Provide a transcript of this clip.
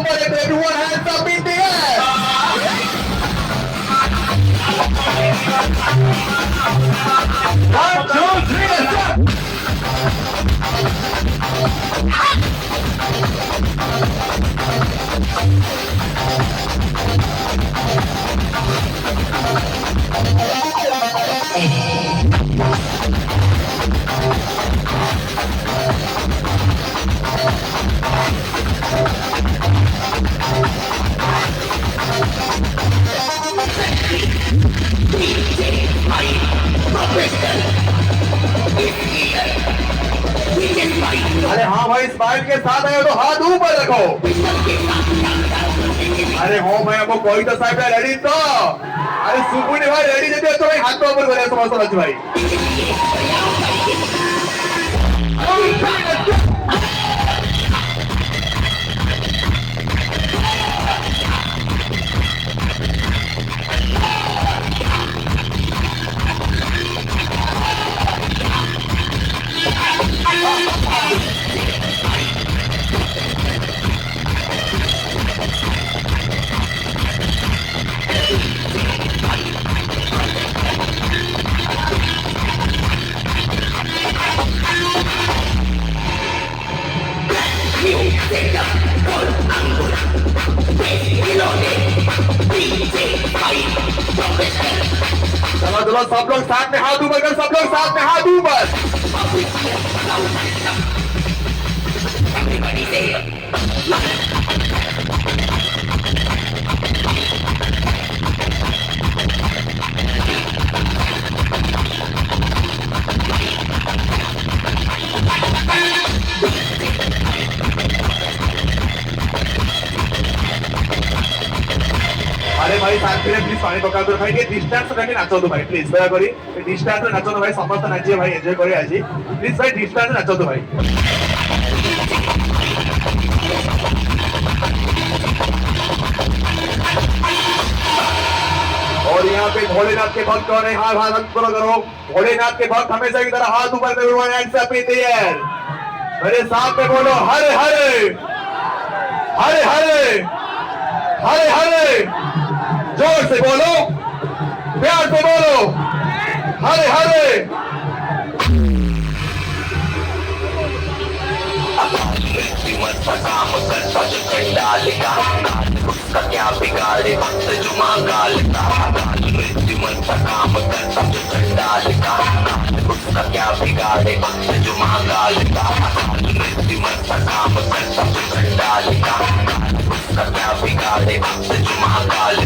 it, everyone hands up in the air. One, two, three, let's go. अरे हाँ भाई, smile के साथ आए हो तो हाथ ऊपर रखो। अरे हो भाई, हमको कोई तो साहब रेडी तो अरे सुपुनी भाई रेडी जब तो भाई हाथ तो ऊपर करे समझ समझ भाई। चलो चलो सब लोग साथ में हाथ ऊपर कर, सब लोग साथ में हाथ ऊपर। अरे भाई साथ में प्लीज पानी पका दो भाई, ये डिस्टेंस रखे नाचो तो भाई प्लीज दया करी डिस्टेंस रे नाचो तो भाई, समस्त नाचिए भाई, एंजॉय करे आज प्लीज भाई डिस्टेंस नाचो तो भाई। और यहाँ पे भोलेनाथ के भक्त कौन है? हाथ हाथ ऊपर करो। भोलेनाथ के भक्त हमेशा की तरह हाथ ऊपर करो, hands up in the air. मेरे साथ में बोलो हरे हरे हरे हरे हरे हरे। जोर से बोलो, प्यार से बोलो, हरे हरे। उसका क्या बिगाड़े वक्त जुमा गाल का मृत्यु मन का काम कर समझ डाल का उसका क्या बिगाड़े वक्त जुमा गाल का मृत्यु मन का काम कर समझ डाल का उसका क्या बिगाड़े वक्त जुमा गाल